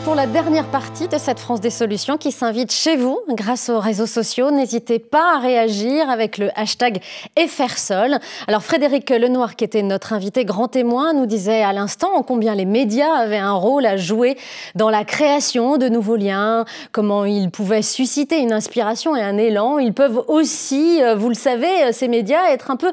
présentons la dernière partie de cette France des solutions qui s'invite chez vous grâce aux réseaux sociaux. N'hésitez pas à réagir avec le hashtag #FRSol. Alors Frédéric Lenoir, qui était notre invité grand témoin, nous disait à l'instant combien les médias avaient un rôle à jouer dans la création de nouveaux liens, comment ils pouvaient susciter une inspiration et un élan. Ils peuvent aussi, vous le savez, ces médias être un peu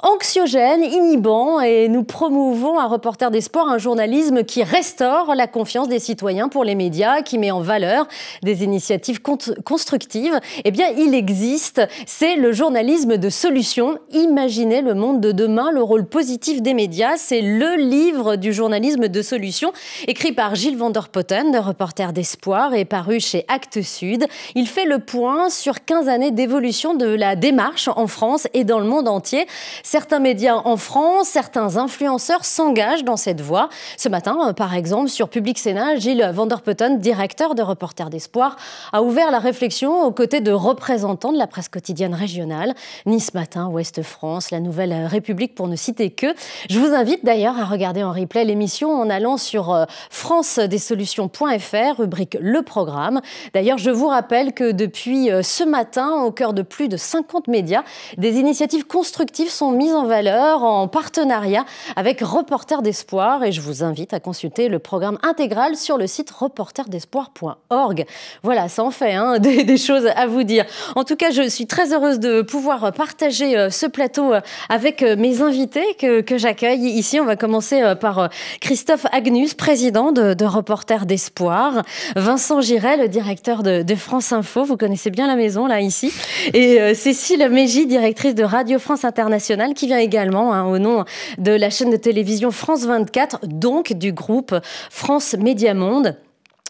anxiogènes, inhibants, et nous promouvons à Reporters des Sports un journalisme qui restaure la confiance des citoyens pour les médias, qui met en valeur des initiatives constructives. Eh bien, il existe, c'est le journalisme de solution. Imaginez le monde de demain, le rôle positif des médias. C'est le livre du journalisme de solution, écrit par Gilles Van der Potten de Reporters d'Espoir et paru chez Actes Sud. Il fait le point sur 15 années d'évolution de la démarche en France et dans le monde entier. Certains médias en France, certains influenceurs s'engagent dans cette voie. Ce matin, par exemple, sur Public Sénat, Gilles Van der Potten, directeur de Reporters d'Espoir, a ouvert la réflexion aux côtés de représentants de la presse quotidienne régionale. Nice Matin, Ouest France, La Nouvelle République, pour ne citer que. Je vous invite d'ailleurs à regarder en replay l'émission en allant sur francedessolutions.fr, rubrique Le Programme. D'ailleurs, je vous rappelle que depuis ce matin, au cœur de plus de 50 médias, des initiatives constructives sont mises en valeur en partenariat avec Reporters d'Espoir, et je vous invite à consulter le programme intégral sur le site reportersdespoir.org. Voilà, ça en fait des choses à vous dire. En tout cas, je suis très heureuse de pouvoir partager ce plateau avec mes invités que j'accueille ici. On va commencer par Christophe Agnus, président de Reporters d'Espoir, Vincent Giret, le directeur de France Info, vous connaissez bien la maison là ici, et Cécile Mégy, directrice de Radio France Internationale, qui vient également au nom de la chaîne de télévision France 24, donc du groupe France Média Monde.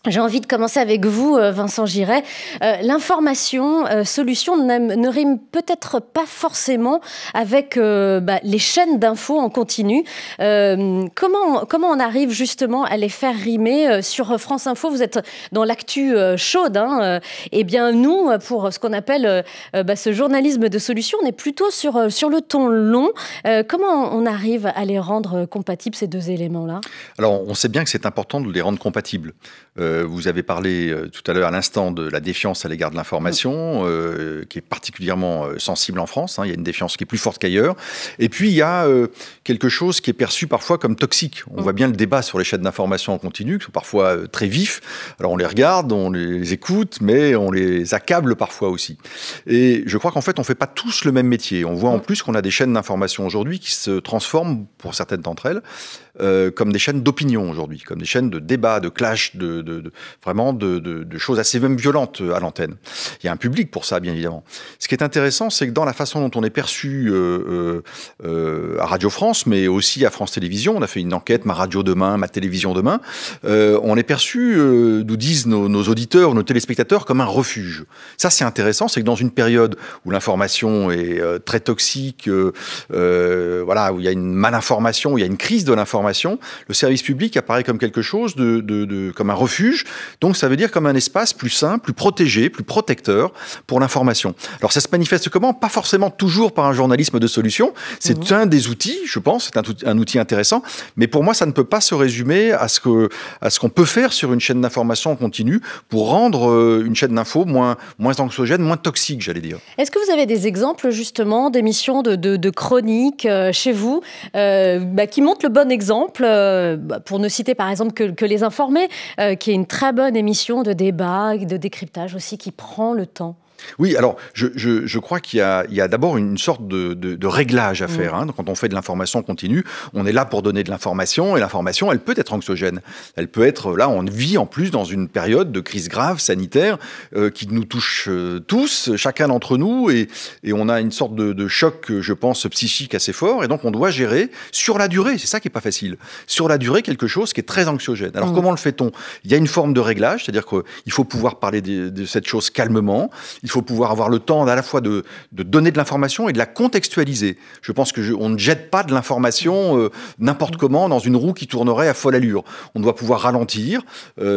J'ai envie de commencer avec vous, Vincent Giret. L'information, solution ne rime peut-être pas forcément avec les chaînes d'infos en continu. Comment on arrive justement à les faire rimer sur France Info? Vous êtes dans l'actu chaude. Eh bien, nous, pour ce qu'on appelle ce journalisme de solution, on est plutôt sur le ton long. Comment on arrive à les rendre compatibles, ces deux éléments-là? Alors, on sait bien que c'est important de les rendre compatibles. Vous avez parlé tout à l'heure à l'instant de la défiance à l'égard de l'information, qui est particulièrement sensible en France. Il y a une défiance qui est plus forte qu'ailleurs. Et puis, il y a quelque chose qui est perçu parfois comme toxique. On voit bien le débat sur les chaînes d'information en continu, qui sont parfois très vifs. Alors, on les regarde, on les écoute, mais on les accable parfois aussi. Et je crois qu'en fait, on ne fait pas tous le même métier. On voit en plus qu'on a des chaînes d'information aujourd'hui qui se transforment, pour certaines d'entre elles, comme des chaînes d'opinion aujourd'hui, comme des chaînes de débat, de clash, vraiment de choses assez même violentes à l'antenne. Il y a un public pour ça, bien évidemment. Ce qui est intéressant, c'est que dans la façon dont on est perçu à Radio France, mais aussi à France Télévisions, on a fait une enquête, Ma Radio Demain, Ma Télévision Demain, on est perçu, nous disent nos auditeurs, nos téléspectateurs, comme un refuge. Ça, c'est intéressant, c'est que dans une période où l'information est très toxique, où il y a une malinformation, où il y a une crise de l'information, le service public apparaît comme quelque chose comme un refuge. Donc ça veut dire comme un espace plus sain, plus protégé, plus protecteur pour l'information. Alors ça se manifeste comment? Pas forcément toujours par un journalisme de solution. C'est un des outils, je pense, c'est un outil intéressant. Mais pour moi, ça ne peut pas se résumer à ce qu'on peut faire sur une chaîne d'information en continu pour rendre une chaîne d'info moins anxiogène, moins toxique, j'allais dire. Est-ce que vous avez des exemples justement d'émissions de chroniques chez vous qui montrent le bon exemple, pour ne citer par exemple que Les Informés, qui est une très bonne émission de débat, de décryptage aussi, qui prend le temps? Oui, alors je crois qu'il y a d'abord une sorte de réglage à faire. Quand on fait de l'information continue, on est là pour donner de l'information, et l'information, elle peut être anxiogène. Elle peut être, là, on vit en plus dans une période de crise grave, sanitaire, qui nous touche tous, chacun d'entre nous, et on a une sorte de choc, je pense, psychique assez fort, et donc on doit gérer sur la durée, c'est ça qui est pas facile, sur la durée quelque chose qui est très anxiogène. Alors comment le fait-on? Il y a une forme de réglage, c'est-à-dire qu'il faut pouvoir parler de cette chose calmement, il il faut pouvoir avoir le temps à la fois de donner de l'information et de la contextualiser. Je pense qu'on ne jette pas de l'information n'importe comment dans une roue qui tournerait à folle allure. On doit pouvoir ralentir.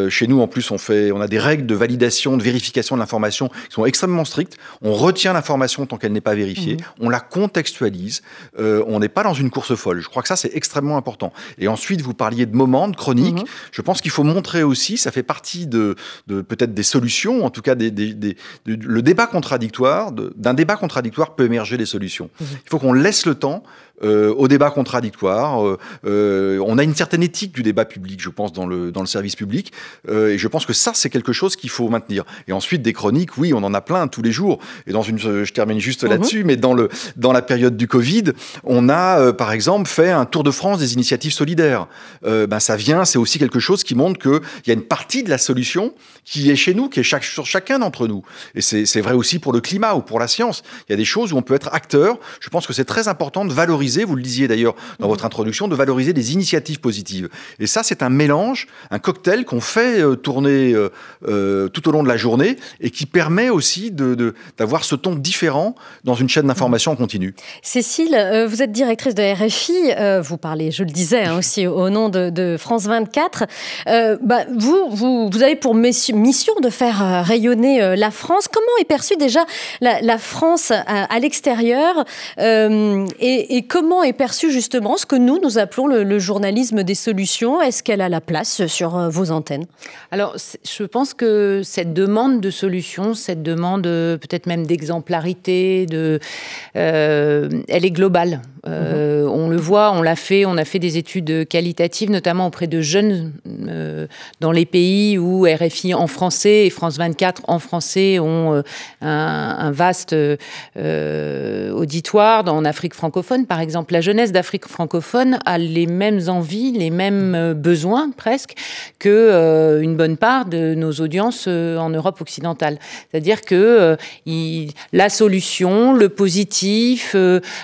Chez nous, en plus, on a des règles de validation, de vérification de l'information qui sont extrêmement strictes. On retient l'information tant qu'elle n'est pas vérifiée. On la contextualise. On n'est pas dans une course folle. Je crois que ça, c'est extrêmement important. Et ensuite, vous parliez de moments, de chroniques. Je pense qu'il faut montrer aussi, ça fait partie de peut-être des solutions, en tout cas le débat contradictoire. D'un débat contradictoire peut émerger des solutions. Il faut qu'on laisse le temps au débat contradictoire. On a une certaine éthique du débat public, je pense, dans le service public. Et je pense que ça, c'est quelque chose qu'il faut maintenir. Et ensuite, des chroniques, oui, on en a plein tous les jours. Et je termine juste là-dessus, mais dans la période du Covid, on a, par exemple, fait un tour de France des initiatives solidaires. C'est aussi quelque chose qui montre qu'il y a une partie de la solution qui est chez nous, qui est sur chacun d'entre nous. Et c'est vrai aussi pour le climat ou pour la science. Il y a des choses où on peut être acteur. Je pense que c'est très important de valoriser, vous le disiez d'ailleurs dans votre introduction, de valoriser des initiatives positives. Et ça, c'est un mélange, un cocktail qu'on fait tourner tout au long de la journée et qui permet aussi d'avoir ce ton différent dans une chaîne d'information en continu. Cécile, vous êtes directrice de RFI, vous parlez, je le disais, aussi au nom de France 24. Vous avez pour mission de faire rayonner la France. Comment est perçue déjà la France à l'extérieur et comment est perçu justement ce que nous appelons le journalisme des solutions? Est-ce qu'elle a la place sur vos antennes? Alors, je pense que cette demande de solutions, cette demande peut-être même d'exemplarité, elle est globale. On le voit, on a fait des études qualitatives, notamment auprès de jeunes dans les pays où RFI en français et France 24 en français ont un vaste auditoire. En Afrique francophone, par exemple, la jeunesse d'Afrique francophone a les mêmes envies, les mêmes besoins presque que une bonne part de nos audiences en Europe occidentale. C'est-à-dire que la solution, le positif,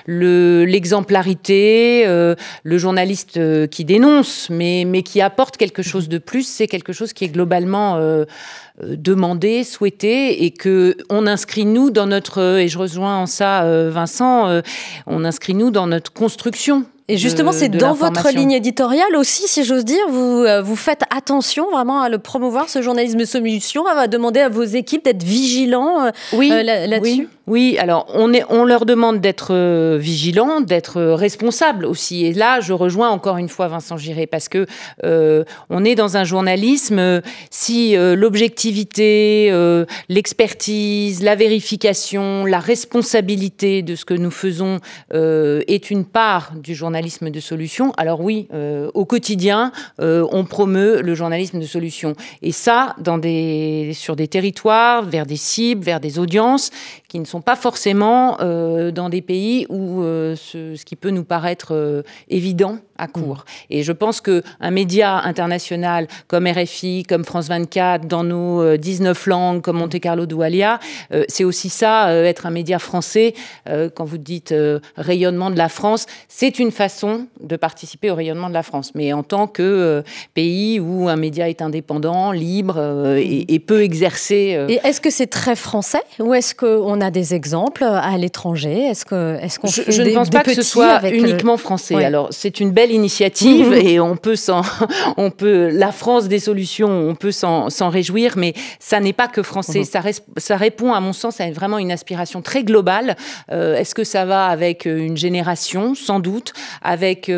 l'exemplarité, le journaliste qui dénonce, mais qui apporte quelque chose de plus, c'est quelque chose qui est globalement demandé, souhaité, et que on inscrit nous dans notre, et je rejoins en ça Vincent, on inscrit nous dans notre construction. Et justement, c'est dans votre ligne éditoriale aussi, si j'ose dire, vous faites attention vraiment à le promouvoir, ce journalisme de solution, à demander à vos équipes d'être vigilants là-dessus. Oui, alors on leur demande d'être vigilants, d'être responsables aussi. Et là, je rejoins encore une fois Vincent Giré, parce que on est dans un journalisme, si l'objectivité, l'expertise, la vérification, la responsabilité de ce que nous faisons est une part du journalisme de solution, alors oui, au quotidien, on promeut le journalisme de solution. Et ça, sur des territoires, vers des cibles, vers des audiences qui ne sont pas forcément dans des pays où ce qui peut nous paraître évident à court. Et je pense qu'un média international comme RFI, comme France 24, dans nos 19 langues, comme Monte Carlo Doualiya, c'est aussi ça, être un média français. Quand vous dites rayonnement de la France, c'est une façon de participer au rayonnement de la France. Mais en tant que pays où un média est indépendant, libre et peut exercer... Et est-ce que c'est très français ou est-ce qu'on a des exemples à l'étranger? Est-ce qu'on fait Je ne pense pas que ce soit uniquement français. Ouais. Alors, c'est une belle initiative et on peut la France des solutions, on peut s'en réjouir, mais ça n'est pas que français. Ça répond, à mon sens, à vraiment une aspiration très globale. Est-ce que ça va avec une génération? Sans doute. Avec,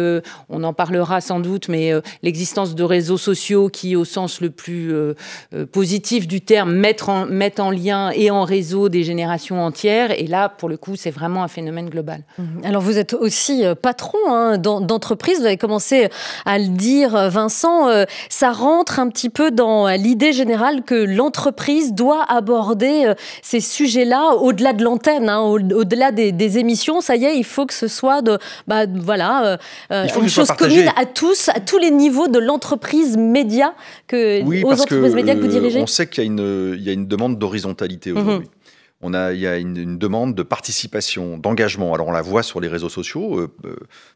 on en parlera sans doute, mais l'existence de réseaux sociaux qui, au sens le plus positif du terme, mettent en lien et en réseau des générations entières. Et là, pour le coup, c'est vraiment un phénomène global. Alors, vous êtes aussi patron d'entreprise. Vous avez commencé à le dire, Vincent. Ça rentre un petit peu dans l'idée générale que l'entreprise doit aborder ces sujets-là au-delà de l'antenne, au-delà des émissions. Ça y est, il faut que ce soit une chose commune à tous les niveaux de l'entreprise média aux entreprises médias que vous dirigez. On sait qu'il y a une demande d'horizontalité aujourd'hui. il y a une demande de participation, d'engagement. Alors on la voit sur les réseaux sociaux,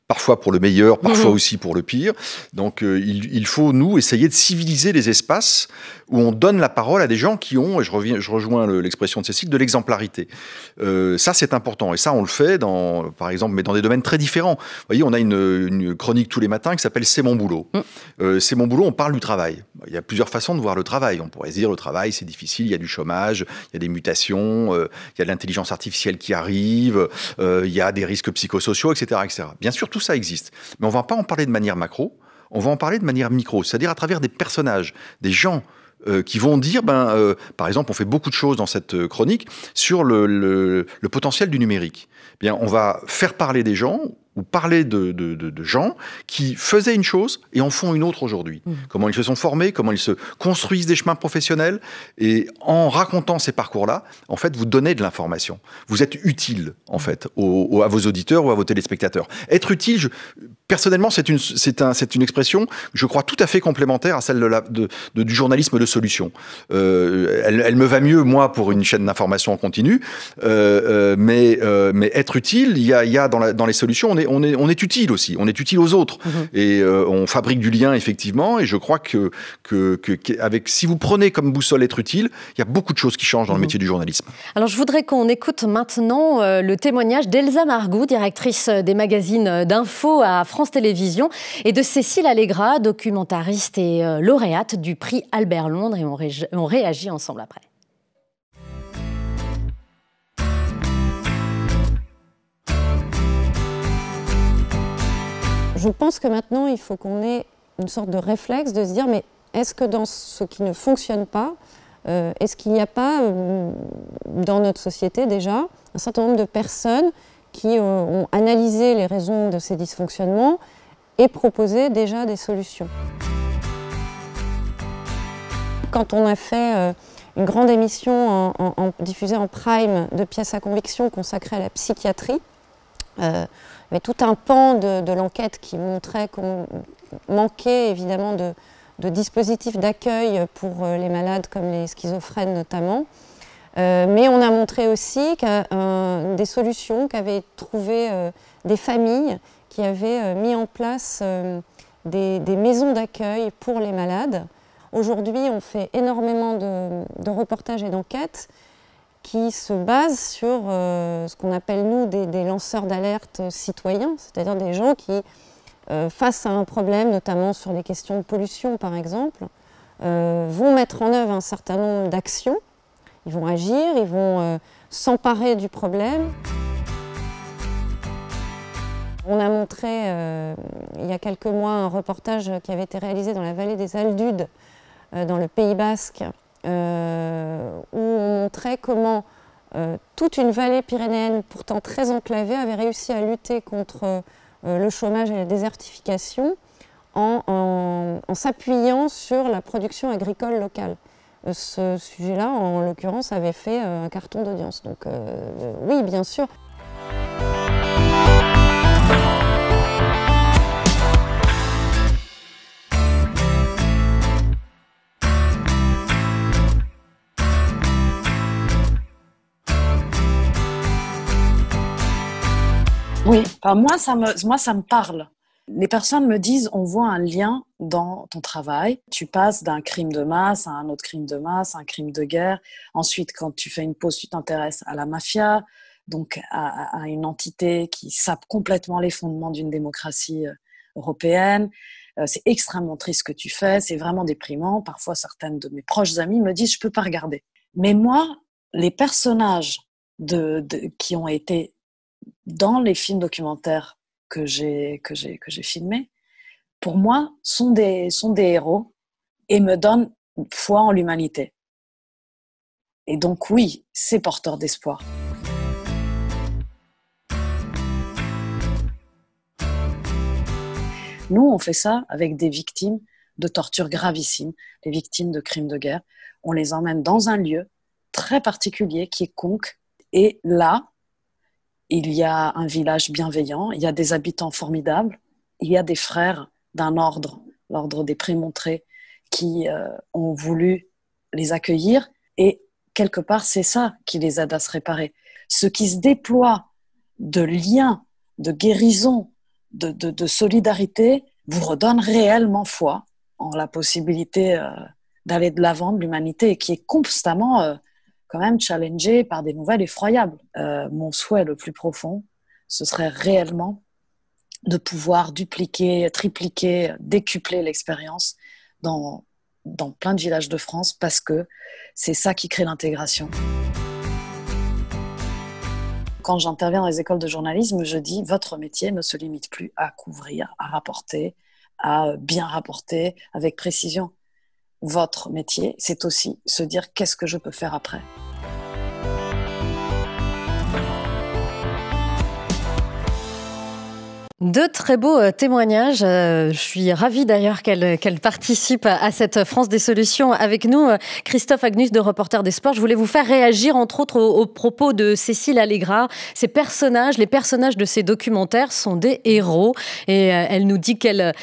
parfois pour le meilleur, parfois aussi pour le pire. Donc il faut, nous, essayer de civiliser les espaces où on donne la parole à des gens qui ont, et je rejoins l'expression de Cécile, de l'exemplarité. Ça, c'est important. Et ça, on le fait, par exemple, mais dans des domaines très différents. Vous voyez, on a une chronique tous les matins qui s'appelle « C'est mon boulot ». C'est mon boulot, on parle du travail. Il y a plusieurs façons de voir le travail. On pourrait se dire, le travail, c'est difficile, il y a du chômage, il y a des mutations, il y a de l'intelligence artificielle qui arrive, il y a des risques psychosociaux, etc., etc. Bien sûr, tout ça existe. Mais on ne va pas en parler de manière macro, on va en parler de manière micro, c'est-à-dire à travers des personnages, des gens qui vont dire, par exemple, on fait beaucoup de choses dans cette chronique sur le potentiel du numérique. Bien, on va faire parler des gens ou parler de gens qui faisaient une chose et en font une autre aujourd'hui. Comment ils se sont formés, comment ils se construisent des chemins professionnels. Et en racontant ces parcours-là, en fait, vous donnez de l'information. Vous êtes utile, en fait, à vos auditeurs ou à vos téléspectateurs. Être utile, personnellement, c'est une expression, je crois, tout à fait complémentaire à celle du journalisme de solution. Elle me va mieux, moi, pour une chaîne d'information en continu, mais être utile, il y a dans les solutions, on est utile aussi, on est utile aux autres. Et on fabrique du lien, effectivement, et je crois si vous prenez comme boussole être utile, il y a beaucoup de choses qui changent dans le métier du journalisme. Alors, je voudrais qu'on écoute maintenant le témoignage d'Elsa Margou, directrice des magazines d'info à France Télévisions, et de Cécile Allegra, documentariste et lauréate du prix Albert Londres, et on réagit ensemble après. Je pense que maintenant, il faut qu'on ait une sorte de réflexe de se dire, mais est-ce que dans ce qui ne fonctionne pas, est-ce qu'il n'y a pas, dans notre société déjà, un certain nombre de personnes qui ont analysé les raisons de ces dysfonctionnements et proposé déjà des solutions. Quand on a fait une grande émission diffusée en prime de pièces à conviction consacrée à la psychiatrie, il y avait tout un pan de l'enquête qui montrait qu'on manquait évidemment de dispositifs d'accueil pour les malades comme les schizophrènes notamment. Mais on a montré aussi des solutions qu'avaient trouvées des familles qui avaient mis en place des maisons d'accueil pour les malades. Aujourd'hui, on fait énormément de reportages et d'enquêtes qui se basent sur ce qu'on appelle, nous, des lanceurs d'alerte citoyens, c'est-à-dire des gens qui, face à un problème, notamment sur les questions de pollution par exemple, vont mettre en œuvre un certain nombre d'actions. Ils vont agir, ils vont s'emparer du problème. On a montré il y a quelques mois un reportage qui avait été réalisé dans la vallée des Aldudes, dans le Pays Basque, où on montrait comment toute une vallée pyrénéenne, pourtant très enclavée, avait réussi à lutter contre le chômage et la désertification en s'appuyant sur la production agricole locale. Ce sujet-là, en l'occurrence, avait fait un carton d'audience. Donc oui, bien sûr. Oui, moi ça me parle. Les personnes me disent, on voit un lien dans ton travail. Tu passes d'un crime de masse à un autre crime de masse, un crime de guerre. Ensuite, quand tu fais une pause, tu t'intéresses à la mafia, donc à une entité qui sape complètement les fondements d'une démocratie européenne. C'est extrêmement triste ce que tu fais, c'est vraiment déprimant. Parfois, certaines de mes proches amies me disent, je peux pas regarder. Mais moi, les personnages qui ont été dans les films documentaires que j'ai filmés, pour moi, sont des héros et me donnent foi en l'humanité. Et donc oui, c'est porteur d'espoir. Nous, on fait ça avec des victimes de tortures gravissimes, des victimes de crimes de guerre. On les emmène dans un lieu très particulier qui est Conques. Et là, il y a un village bienveillant, il y a des habitants formidables, il y a des frères d'un ordre, l'ordre des Prémontrés, qui ont voulu les accueillir. Et quelque part, c'est ça qui les aide à se réparer. Ce qui se déploie de liens, de guérison, de solidarité, vous redonne réellement foi en la possibilité d'aller de l'avant de l'humanité et qui est constamment quand même challengée par des nouvelles effroyables. Mon souhait le plus profond, ce serait réellement de pouvoir dupliquer, tripliquer, décupler l'expérience dans plein de villages de France parce que c'est ça qui crée l'intégration. Quand j'interviens dans les écoles de journalisme, je dis votre métier ne se limite plus à couvrir, à rapporter, à bien rapporter avec précision. Votre métier, c'est aussi se dire qu'est-ce que je peux faire après. Deux très beaux témoignages. Je suis ravie d'ailleurs qu'elle participe à cette France des solutions avec nous. Christophe Agnus de Reporters des Sports, je voulais vous faire réagir entre autres aux propos de Cécile Allegra. Ces personnages, les personnages de ces documentaires sont des héros et elle nous dit qu'elle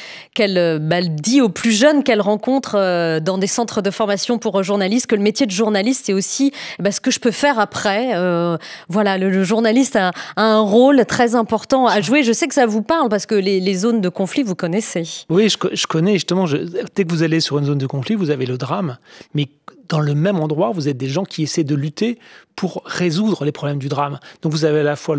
dit aux plus jeunes qu'elle rencontre dans des centres de formation pour journalistes que le métier de journaliste c'est aussi ce que je peux faire après. Voilà, le journaliste a un rôle très important à jouer. Je sais que ça vous parle parce que les zones de conflit, vous connaissez. Oui, je connais justement. Dès que vous allez sur une zone de conflit, vous avez le drame. Mais dans le même endroit, vous êtes des gens qui essaient de lutter pour résoudre les problèmes du drame. Donc vous avez à la fois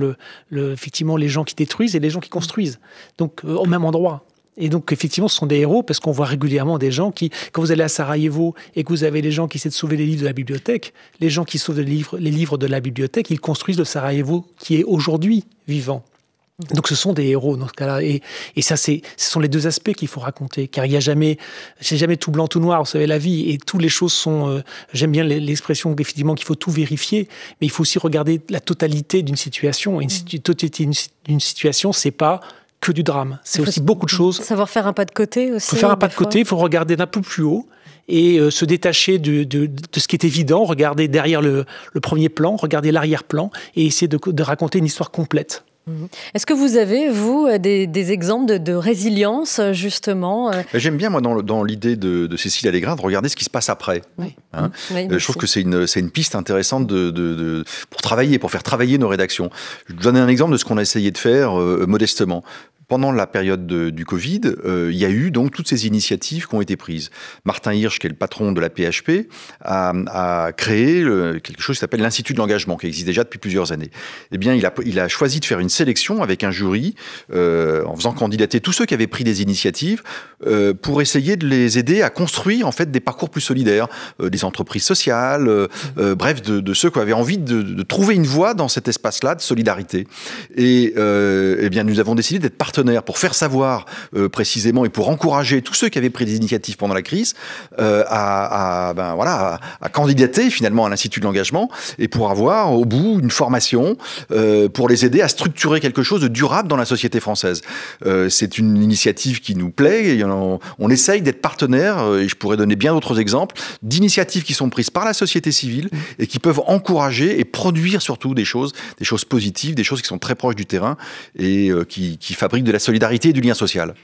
effectivement les gens qui détruisent et les gens qui construisent. Donc au même endroit. Et donc, effectivement, ce sont des héros parce qu'on voit régulièrement des gens qui, quand vous allez à Sarajevo et que vous avez les gens qui essaient de sauver les livres de la bibliothèque, les gens qui sauvent les livres de la bibliothèque, ils construisent le Sarajevo qui est aujourd'hui vivant. Donc ce sont des héros dans ce cas-là, et ça ce sont les deux aspects qu'il faut raconter, car c'est jamais tout blanc tout noir, vous savez la vie, et toutes les choses sont. J'aime bien l'expression effectivement qu'il faut tout vérifier, mais il faut aussi regarder la totalité d'une situation. Et une totalité d'une situation, c'est pas que du drame, c'est aussi beaucoup de choses. Savoir faire un pas de côté aussi. Il faut faire un pas de côté, il faut regarder d'un peu plus haut. Et se détacher de ce qui est évident, regarder derrière le premier plan, regarder l'arrière-plan, et essayer de raconter une histoire complète. Est-ce que vous avez, vous, des exemples de résilience, justement J'aime bien, moi, dans l'idée de Cécile Allegra, de regarder ce qui se passe après. Oui. Oui, je trouve que c'est une piste intéressante pour faire travailler nos rédactions. Je vais vous donner un exemple de ce qu'on a essayé de faire modestement. Pendant la période du Covid, il y a eu donc toutes ces initiatives qui ont été prises. Martin Hirsch, qui est le patron de la PHP, a créé quelque chose qui s'appelle l'Institut de l'engagement, qui existe déjà depuis plusieurs années. Eh bien, il a choisi de faire une sélection avec un jury, en faisant candidater tous ceux qui avaient pris des initiatives, pour essayer de les aider à construire en fait des parcours plus solidaires, des entreprises sociales, bref, de ceux qui avaient envie de trouver une voie dans cet espace-là de solidarité. Et eh bien, nous avons décidé d'être partenaires pour faire savoir précisément et pour encourager tous ceux qui avaient pris des initiatives pendant la crise à candidater finalement à l'Institut de l'engagement et pour avoir au bout une formation pour les aider à structurer quelque chose de durable dans la société française. C'est une initiative qui nous plaît et on essaye d'être partenaire, et je pourrais donner bien d'autres exemples, d'initiatives qui sont prises par la société civile et qui peuvent encourager et produire surtout des choses positives, des choses qui sont très proches du terrain et qui fabriquent de la solidarité et du lien social.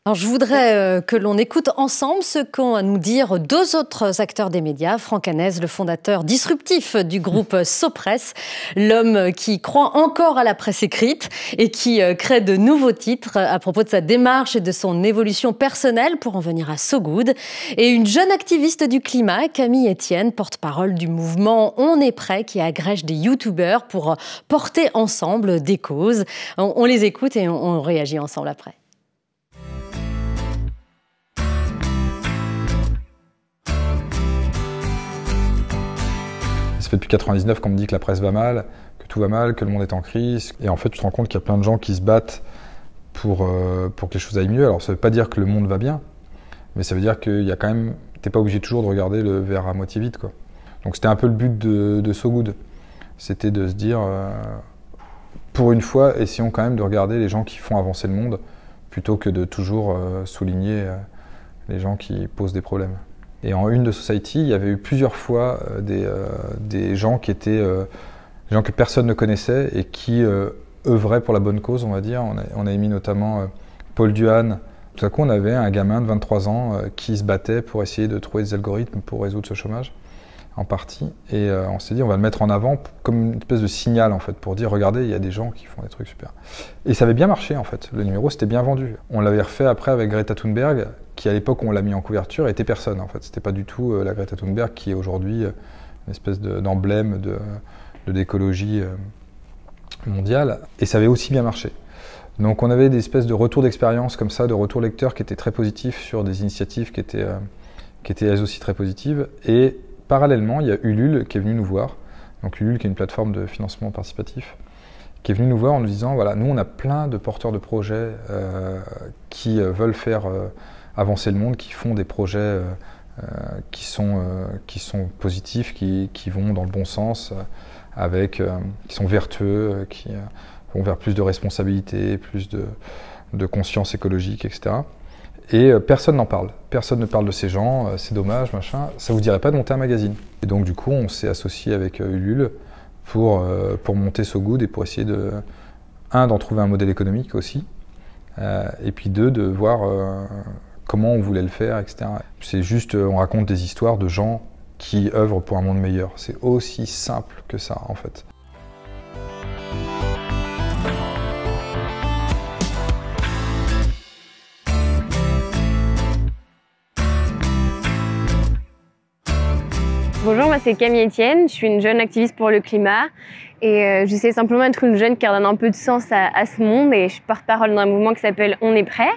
Alors, je voudrais que l'on écoute ensemble ce qu'ont à nous dire deux autres acteurs des médias. Franck Hanez, le fondateur disruptif du groupe Sopress, l'homme qui croit encore à la presse écrite et qui crée de nouveaux titres à propos de sa démarche et de son évolution personnelle pour en venir à So Good. Et une jeune activiste du climat, Camille Etienne, porte-parole du mouvement On est prêt, qui agrège des youtubeurs pour porter ensemble des causes. On les écoute et on réagit ensemble après. Ça fait depuis 99 qu'on me dit que la presse va mal, que tout va mal, que le monde est en crise. Et en fait, tu te rends compte qu'il y a plein de gens qui se battent pour que les choses aillent mieux. Alors ça ne veut pas dire que le monde va bien, mais ça veut dire qu'il y a quand même... T'es pas obligé toujours de regarder le verre à moitié vide, quoi. Donc c'était un peu le but de So Good. C'était de se dire, pour une fois, essayons quand même de regarder les gens qui font avancer le monde, plutôt que de toujours souligner les gens qui posent des problèmes. Et en une de Society, il y avait eu plusieurs fois des gens qui étaient des gens que personne ne connaissait et qui œuvraient pour la bonne cause, on va dire. On a mis notamment Paul Duhan. Tout à coup, on avait un gamin de 23 ans qui se battait pour essayer de trouver des algorithmes pour résoudre ce chômage. en partie. Et on s'est dit, on va le mettre en avant comme une espèce de signal, en fait, pour dire, regardez, il y a des gens qui font des trucs super. Et ça avait bien marché, en fait. Le numéro, c'était bien vendu. On l'avait refait après avec Greta Thunberg, qui à l'époque où on l'a mis en couverture, était personne, en fait. C'était pas du tout la Greta Thunberg qui est aujourd'hui une espèce d'emblème d'écologie mondiale. Et ça avait aussi bien marché. Donc on avait des espèces de retours d'expérience comme ça, de retours lecteurs qui étaient très positifs sur des initiatives qui étaient elles aussi très positives. Et parallèlement, il y a Ulule qui est venu nous voir. Donc Ulule qui est une plateforme de financement participatif, qui est venu nous voir en nous disant, voilà, nous on a plein de porteurs de projets qui veulent faire avancer le monde, qui font des projets qui sont positifs, qui vont dans le bon sens, qui sont vertueux, qui vont vers plus de responsabilité, plus de conscience écologique, etc. Et personne n'en parle. Personne ne parle de ces gens, c'est dommage, machin. Ça vous dirait pas de monter un magazine? Et donc du coup, on s'est associé avec Ulule pour monter So Good et pour essayer d'en trouver un modèle économique aussi, et puis de voir comment on voulait le faire, etc. C'est juste, on raconte des histoires de gens qui œuvrent pour un monde meilleur. C'est aussi simple que ça, en fait. Bonjour, moi c'est Camille Etienne, je suis une jeune activiste pour le climat et j'essaie simplement d'être une jeune qui redonne un peu de sens à ce monde et je suis porte-parole d'un mouvement qui s'appelle On est prêt.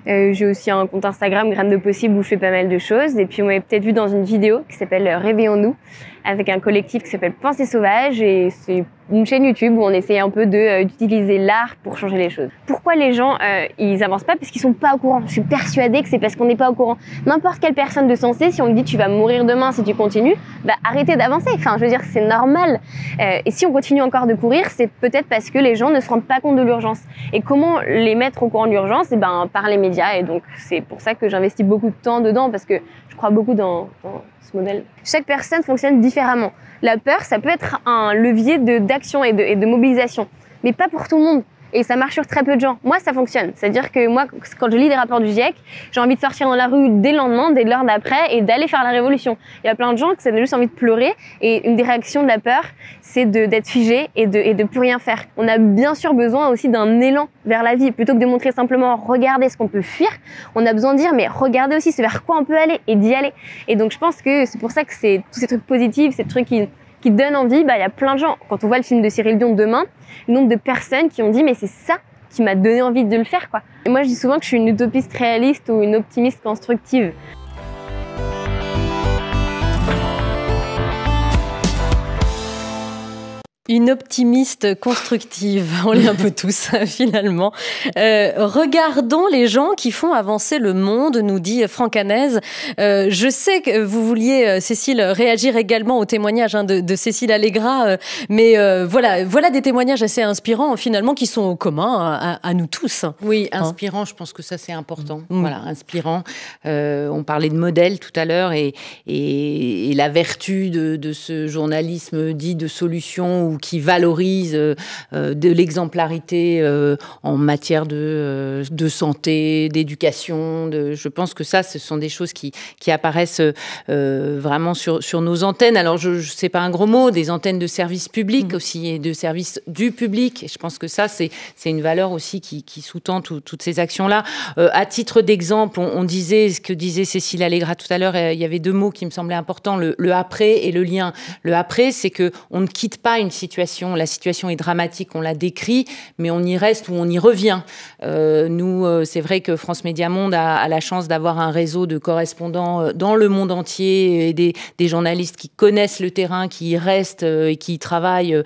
J'ai aussi un compte Instagram, Graines de Possible, où je fais pas mal de choses. Et puis, on m'avait peut-être vu dans une vidéo qui s'appelle Réveillons-nous, avec un collectif qui s'appelle Pensée Sauvage. Et c'est une chaîne YouTube où on essaie un peu d'utiliser l'art pour changer les choses. Pourquoi les gens, ils avancent pas? Parce qu'ils sont pas au courant. Je suis persuadée que c'est parce qu'on n'est pas au courant. N'importe quelle personne de sensée, si on lui dit tu vas mourir demain si tu continues, bah arrêtez d'avancer. Enfin, je veux dire, c'est normal. Et si on continue encore de courir, c'est peut-être parce que les gens ne se rendent pas compte de l'urgence. Et comment les mettre au courant de l'urgence? Et ben, par les médias. Et donc, c'est pour ça que j'investis beaucoup de temps dedans, parce que je crois beaucoup dans ce modèle. Chaque personne fonctionne différemment. La peur, ça peut être un levier d'action et de mobilisation, mais pas pour tout le monde. Et ça marche sur très peu de gens. Moi, ça fonctionne. C'est-à-dire que moi, quand je lis des rapports du GIEC, j'ai envie de sortir dans la rue dès le lendemain, dès l'heure d'après, et d'aller faire la révolution. Il y a plein de gens qui ont juste envie de pleurer, et une des réactions de la peur, c'est d'être figé et de plus rien faire. On a bien sûr besoin aussi d'un élan vers la vie, plutôt que de montrer simplement regardez ce qu'on peut fuir. On a besoin de dire mais regardez aussi ce vers quoi on peut aller et d'y aller. Et donc je pense que c'est pour ça que c'est tous ces trucs positifs, ces trucs qui donnent envie. Bah il y a plein de gens. Quand on voit le film de Cyril Dion Demain, le nombre de personnes qui ont dit mais c'est ça qui m'a donné envie de le faire quoi. Et moi je dis souvent que je suis une utopiste réaliste ou une optimiste constructive. Une optimiste constructive, on l'est un peu tous finalement. Regardons les gens qui font avancer le monde, nous dit Franck Hanez. Je sais que vous vouliez, Cécile, réagir également au témoignage de Cécile Allegra, mais voilà des témoignages assez inspirants finalement qui sont communs à nous tous. Oui, inspirant, je pense que ça c'est important. Voilà, inspirant. On parlait de modèle tout à l'heure et la vertu de ce journalisme dit de solution ou qui valorise de l'exemplarité en matière de santé, d'éducation. Je pense que ça, ce sont des choses qui apparaissent vraiment sur nos antennes. Alors, c'est pas un gros mot, des antennes de service public aussi et de service du public. Et je pense que ça, c'est une valeur aussi qui sous-tend toutes ces actions-là. À titre d'exemple, on disait ce que disait Cécile Allegra tout à l'heure. Il y avait deux mots qui me semblaient importants, le après et le lien. Le après, c'est que on ne quitte pas une situation. La situation est dramatique, on la décrit, mais on y reste ou on y revient. Nous, c'est vrai que France Médias Monde a la chance d'avoir un réseau de correspondants dans le monde entier et des journalistes qui connaissent le terrain, qui y restent et qui y travaillent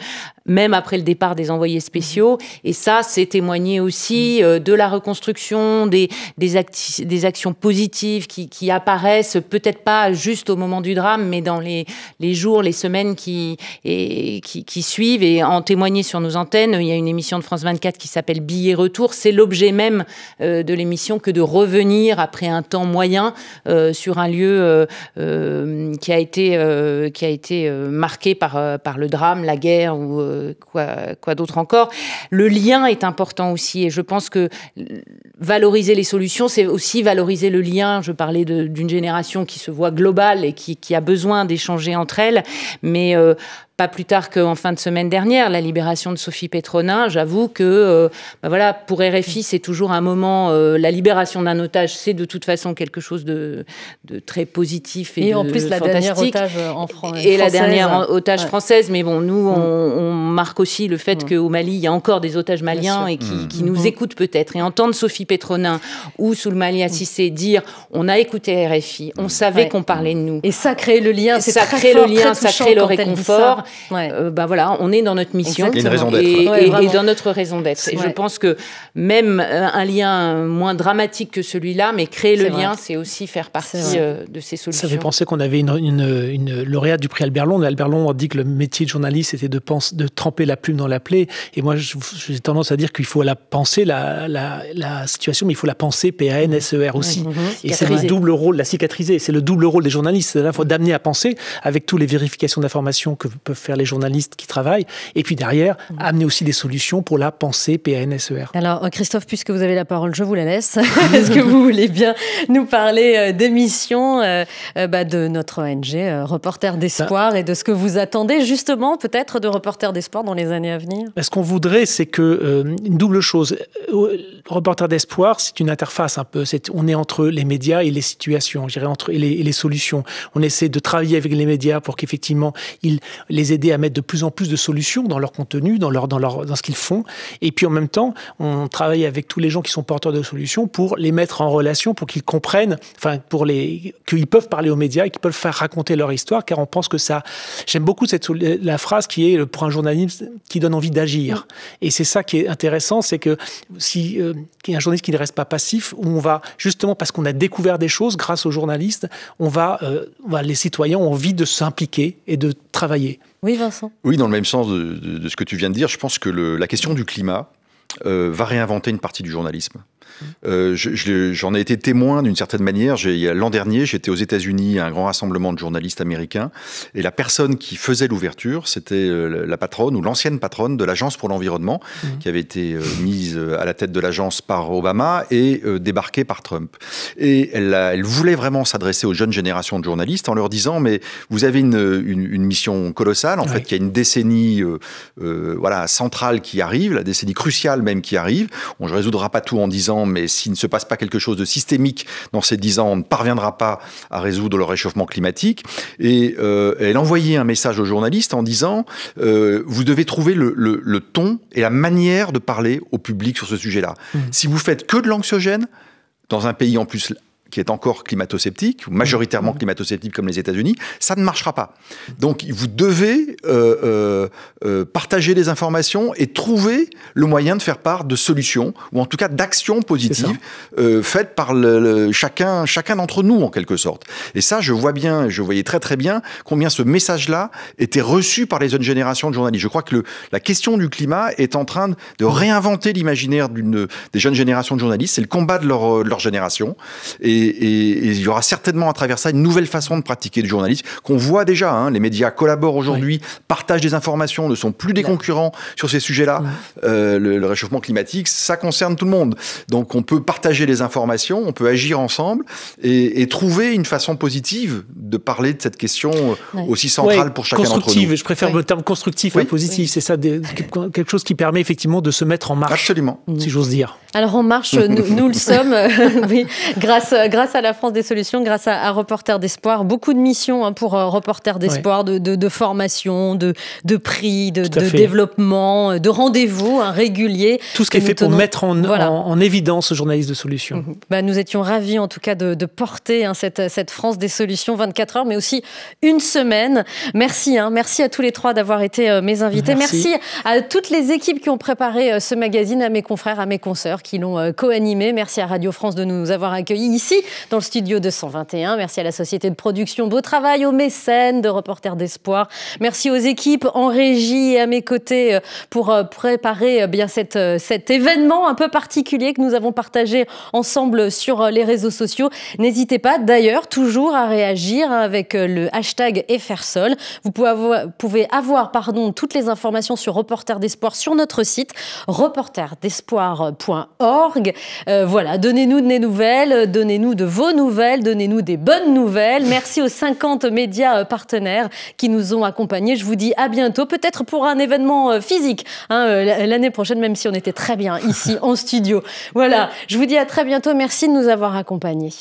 même après le départ des envoyés spéciaux. Et ça, c'est témoigner aussi de la reconstruction, des actions positives qui apparaissent, peut-être pas juste au moment du drame, mais dans les jours, les semaines qui suivent. Et en témoigner sur nos antennes, il y a une émission de France 24 qui s'appelle Billet Retour. C'est l'objet même de l'émission que de revenir après un temps moyen sur un lieu qui a été marqué par le drame, la guerre ou quoi d'autre encore. Le lien est important aussi, et je pense que valoriser les solutions, c'est aussi valoriser le lien. Je parlais d'une génération qui se voit globale et qui a besoin d'échanger entre elles, mais pas plus tard qu'en fin de semaine dernière, la libération de Sophie Petronin, j'avoue que voilà, pour RFI, c'est toujours un moment, la libération d'un otage, c'est de toute façon quelque chose de très positif et en plus, la dernière otage française. La dernière otage française, mais bon, nous, on marque aussi le fait qu'au Mali, il y a encore des otages maliens et qui nous écoutent peut-être. Et entendre Sophie Petronin ou Souleymane Cissé dire « on a écouté RFI, on savait qu'on parlait de nous ». Et ça crée le lien, c'est ça crée le lien, ça crée le réconfort. Voilà, on est dans notre mission et dans notre raison d'être. Et je pense que même un lien moins dramatique que celui-là, mais créer le lien, c'est aussi faire partie de ces solutions. Ça fait penser qu'on avait une lauréate du prix Albert Londres. Albert Londres dit que le métier de journaliste était de tremper la plume dans la plaie. Et moi, j'ai tendance à dire qu'il faut la penser, la situation, mais il faut la penser PANSER aussi. Et c'est le double rôle, la cicatriser. C'est le double rôle des journalistes. C'est-à-dire qu'il faut d'amener à penser avec toutes les vérifications d'informations que peuvent faire les journalistes qui travaillent, et puis derrière, amener aussi des solutions pour la pensée PANSER. Alors, Christophe, puisque vous avez la parole, je vous la laisse. Est-ce que vous voulez bien nous parler des missions de notre ONG Reporters d'Espoir et de ce que vous attendez justement peut-être de Reporters d'Espoir dans les années à venir? Ce qu'on voudrait, c'est une double chose. Reporters d'Espoir, c'est une interface un peu. On est entre les médias et les situations, je dirais, et les solutions. On essaie de travailler avec les médias pour qu'effectivement, ils les aider à mettre de plus en plus de solutions dans leur contenu, dans ce qu'ils font. Et puis en même temps, on travaille avec tous les gens qui sont porteurs de solutions pour les mettre en relation, pour qu'ils comprennent, qu'ils peuvent parler aux médias et qu'ils peuvent faire raconter leur histoire, car on pense que ça... J'aime beaucoup la phrase qui est pour un journaliste qui donne envie d'agir. Et c'est ça qui est intéressant, c'est que qu'il y a un journaliste qui ne reste pas passif, où on va, justement parce qu'on a découvert des choses grâce aux journalistes, les citoyens ont envie de s'impliquer et de travailler. Oui, Vincent. Oui, dans le même sens de ce que tu viens de dire, je pense que la question du climat va réinventer une partie du journalisme. J'en ai été témoin d'une certaine manière. L'an dernier, j'étais aux États-Unis à un grand rassemblement de journalistes américains, et la personne qui faisait l'ouverture, c'était la patronne ou l'ancienne patronne de l'Agence pour l'environnement, qui avait été mise à la tête de l'agence par Obama et débarquée par Trump. Et elle voulait vraiment s'adresser aux jeunes générations de journalistes en leur disant, mais vous avez une mission colossale, en fait, il y a une décennie centrale qui arrive, la décennie cruciale même qui arrive. Je ne résoudra pas tout en 10 ans, mais s'il ne se passe pas quelque chose de systémique dans ces 10 ans, on ne parviendra pas à résoudre le réchauffement climatique. Et elle envoyait un message aux journalistes en disant vous devez trouver le ton et la manière de parler au public sur ce sujet-là. Si vous faites que de l'anxiogène, dans un pays en plus qui est encore climato-sceptique, ou majoritairement climato-sceptique comme les États-Unis, ça ne marchera pas. Donc vous devez partager des informations et trouver le moyen de faire part de solutions, ou en tout cas d'actions positives faites par chacun d'entre nous en quelque sorte. Et ça, je voyais très très bien combien ce message-là était reçu par les jeunes générations de journalistes. Je crois que la question du climat est en train de réinventer l'imaginaire des jeunes générations de journalistes. C'est le combat de leur génération. Et il y aura certainement à travers ça une nouvelle façon de pratiquer le journalisme qu'on voit déjà. Les médias collaborent aujourd'hui, partagent des informations, ne sont plus des concurrents sur ces sujets-là. Le réchauffement climatique, ça concerne tout le monde. Donc on peut partager les informations, on peut agir ensemble et trouver une façon positive de parler de cette question aussi centrale pour chacun d'entre nous. Je préfère le terme constructif à positif. C'est ça, quelque chose qui permet effectivement de se mettre en marche. Absolument. Si j'ose dire. Alors en marche, nous le sommes, grâce à la France des solutions, grâce à Reporters d'Espoir. Beaucoup de missions pour Reporters d'Espoir, de formation, de prix, de développement, de rendez-vous réguliers. Tout ce qui est fait pour mettre en évidence ce journaliste de solutions. Nous étions ravis en tout cas de porter cette France des solutions 24 heures, mais aussi une semaine. Merci à tous les trois d'avoir été mes invités. Merci à toutes les équipes qui ont préparé ce magazine, à mes confrères, à mes consoeurs animateurs qui l'ont co-animé. Merci à Radio France de nous avoir accueillis ici, dans le studio 221. Merci à la société de production Beau Travail, aux mécènes de Reporters d'Espoir. Merci aux équipes en régie et à mes côtés pour préparer bien cet événement un peu particulier que nous avons partagé ensemble sur les réseaux sociaux. N'hésitez pas d'ailleurs toujours à réagir avec le hashtag #FRSol. Vous pouvez avoir toutes les informations sur Reporters d'Espoir sur notre site reportersdespoir.org. Voilà, donnez-nous des nouvelles, donnez-nous de vos nouvelles, donnez-nous des bonnes nouvelles. Merci aux 50 médias partenaires qui nous ont accompagnés. Je vous dis à bientôt, peut-être pour un événement physique l'année prochaine, même si on était très bien ici en studio. Voilà, je vous dis à très bientôt. Merci de nous avoir accompagnés.